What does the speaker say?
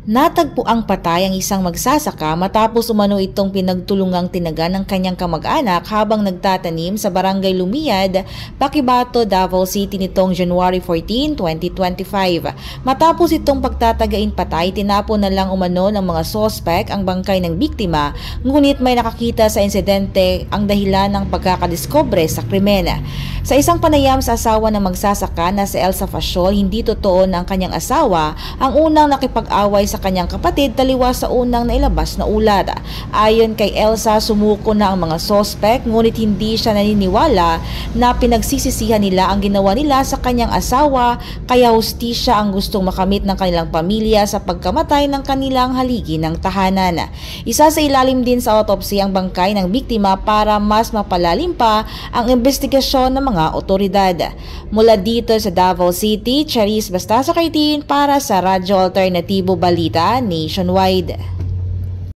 Natagpo ang patay ang isang magsasaka matapos umano itong pinagtulungang tinaga ng kanyang kamag-anak habang nagtatanim sa Barangay Lumiyad, Paquibato, Davao City nitong January 14, 2025. Matapos itong pagtatagain patay, tinapon na lang umano ng mga sospek ang bangkay ng biktima, ngunit may nakakita sa insidente ang dahilan ng pagkakadiskobre sa krimen. Sa isang panayam sa asawa ng magsasaka na si Elsa Fasciol, hindi totoo na ang kanyang asawa ang unang nakipag-away sa kanyang kapatid taliwas sa unang nailabas na ulat. Ayon kay Elsa, sumuko na ang mga sospek ngunit hindi siya naniniwala na pinagsisisihan nila ang ginawa nila sa kanyang asawa, kaya hustisya ang gustong makamit ng kanilang pamilya sa pagkamatay ng kanilang haligi ng tahanan. Isa sa ilalim din sa autopsy ang bangkay ng biktima para mas mapalalim pa ang investigasyon ng mga otoridad. Mula dito sa Davao City, Charis Bastaso Kaitin para sa Radyo Alternatibo Balita Nationwide.